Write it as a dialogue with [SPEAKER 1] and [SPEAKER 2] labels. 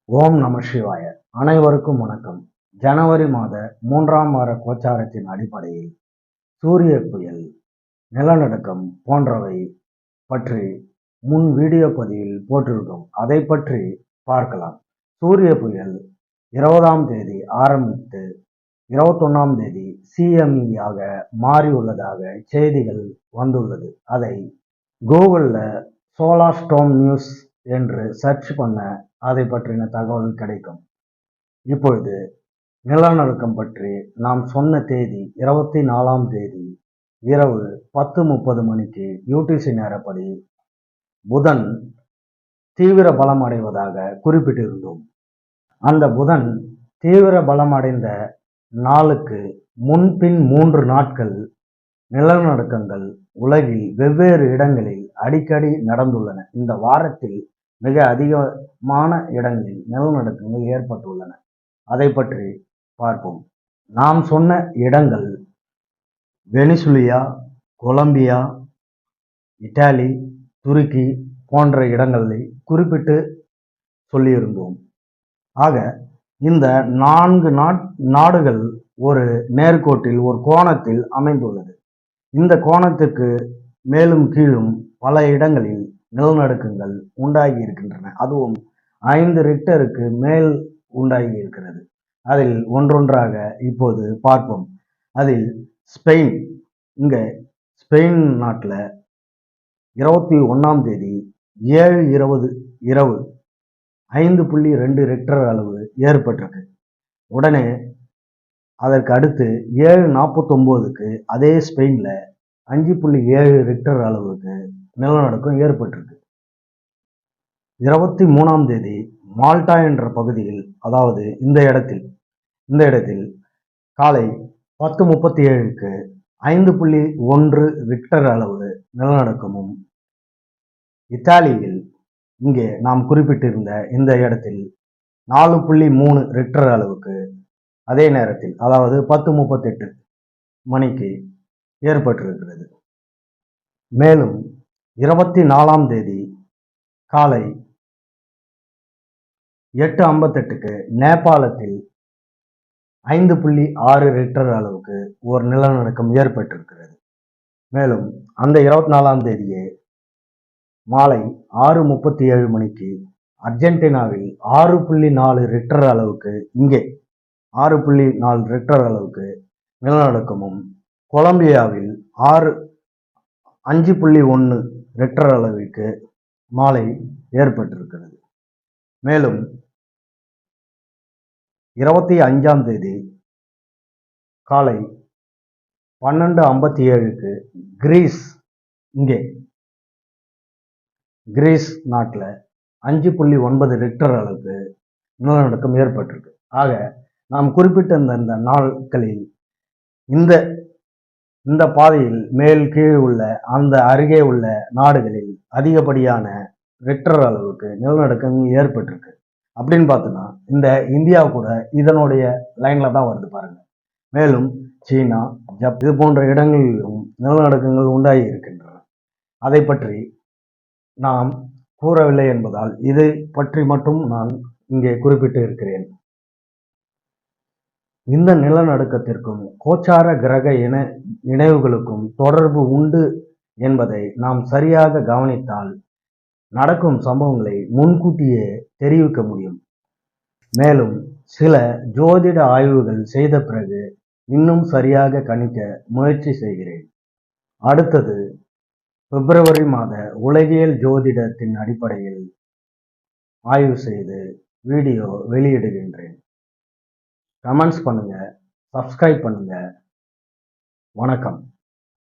[SPEAKER 1] ஓம் நம சிவாய. அனைவருக்கும் வணக்கம். ஜனவரி மாத 3ஆம் வார கோச்சாரத்தின் அடிப்படையில் சூரிய புயல், நிலநடுக்கம் போன்றவை பற்றி முன் வீடியோ பதிவில் போட்டிருக்கோம். அதை பற்றி பார்க்கலாம். சூரிய புயல் 20ஆம் தேதி ஆரம்பித்து 21ஆம் தேதி CME ஆக மாறியுள்ளதாக செய்திகள் வந்துள்ளது. அதை கூகுளில் சோலார் ஸ்டோம் நியூஸ் என்று சர்ச் பண்ண அதை பற்றின தகவல் கிடைக்கும். இப்பொழுது நிலநடுக்கம் பற்றி நாம் சொன்ன தேதி 24ஆம் தேதி இரவு 10:30 மணிக்கு UTC நேரப்படி புதன் தீவிர பலம் அடைவதாக குறிப்பிட்டிருந்தோம். அந்த புதன் தீவிர பலம் அடைந்த நாளுக்கு முன்பின் 3 நாட்கள் நிலநடுக்கங்கள் உலகில் வெவ்வேறு இடங்களில் அடிக்கடி நடந்துள்ளன. இந்த வாரத்தில் மிக அதிகமான இடங்களில் நிலநடுக்கங்கள் ஏற்பட்டுள்ளன. அதை பற்றி பார்ப்போம். நாம் சொன்ன இடங்கள் வெனிசுலியா, கொலம்பியா, இத்தாலி, துருக்கி போன்ற இடங்களை குறிப்பிட்டு சொல்லியிருந்தோம். ஆக இந்த 4 நாடுகள் ஒரு நேர்கோட்டில் ஒரு கோணத்தில் அமைந்துள்ளது. இந்த கோணத்துக்கு மேலும் கீழும் பல இடங்களில் நிலநடுக்கங்கள் உண்டாகி இருக்கின்றன. அதுவும் 5 ரிக்டருக்கு மேல் உண்டாகி இருக்கிறது. அதில் ஒன்றொன்றாக இப்போது பார்ப்போம். அதில் ஸ்பெயின், ஸ்பெயின் நாட்டில் 21ஆம் தேதி 7:20 இரவு 5.2 ரிக்டர் அளவு ஏற்பட்டிருக்கு. உடனே அதற்கு அடுத்து 7:49க்கு அதே ஸ்பெயினில் 5.7 ரிக்டர் அளவுக்கு நிலநடுக்கம் ஏற்பட்டிருக்கு. 23ஆம் தேதி மால்டா என்ற பகுதியில், அதாவது இந்த இடத்தில் காலை 10:37க்கு 5.1 ரிக்டர் அளவு நிலநடுக்கமும், இத்தாலியில் இங்கே நாம் குறிப்பிட்டிருந்த இந்த இடத்தில் 4.3 ரிக்டர் அளவுக்கு அதே நேரத்தில், அதாவது 10:38 மணிக்கு ஏற்பட்டிருக்கிறது. மேலும் 24ஆம் தேதி காலை 8:58க்கு நேபாளத்தில் 5.6 ரிக்டர் அளவுக்கு ஒரு நிலநடுக்கம் ஏற்பட்டிருக்கிறது. மேலும் அந்த 24ஆம் தேதியே மாலை 6:37 மணிக்கு அர்ஜென்டினாவில் 6.4 ரிக்டர் அளவுக்கு 6.4 ரிக்டர் அளவுக்கு நிலநடுக்கமும், கொலம்பியாவில் 5.1 ரிக்டர் அளவிற்கு மாலை ஏற்பட்டிருக்கிறது. மேலும் 25ஆம் தேதி காலை 12:57க்கு கிரீஸ் நாட்டில் 5.9 ரிக்டர் அளவுக்கு நிலநடுக்கம் ஏற்பட்டிருக்கு. ஆக நாம் குறிப்பிட்ட இந்த நாட்களில் இந்த பாதையில் மேல் கீழ் உள்ள அந்த அருகே உள்ள நாடுகளில் அதிகப்படியான ரிக்டர் அளவுக்கு நிலநடுக்கங்கள் ஏற்பட்டிருக்கு. அப்படின்னு பார்த்தோன்னா இந்த இந்தியா கூட இதனுடைய லைன்ல தான் வருது பாருங்க. மேலும் சீனா, ஜப்பான் இது போன்ற இடங்களிலும் நிலநடுக்கங்கள் உண்டாகி இருக்கின்றன. அதை பற்றி நாம் கூறவில்லை என்பதால் இதை பற்றி மட்டும் நான் இங்கே குறிப்பிட்டு இருக்கிறேன். இந்த நிலநடுக்கத்திற்கும் கோச்சார கிரக இணைவுகளுக்கும் தொடர்பு உண்டு என்பதை நாம் சரியாக கவனித்தால் நடக்கும் சம்பவங்களை முன்கூட்டியே தெரிவிக்க முடியும். மேலும் சில ஜோதிட ஆய்வுகள் செய்த பிறகு இன்னும் சரியாக கணிக்க முயற்சி செய்கிறேன். அடுத்தது பிப்ரவரி மாத உலகியல் ஜோதிடத்தின் அடிப்படையில் ஆய்வு செய்து வீடியோ வெளியிடுகின்றேன். கமெண்ட்ஸ் பண்ணுங்க, சப்ஸ்கிரைப் பண்ணுங்க. வணக்கம்.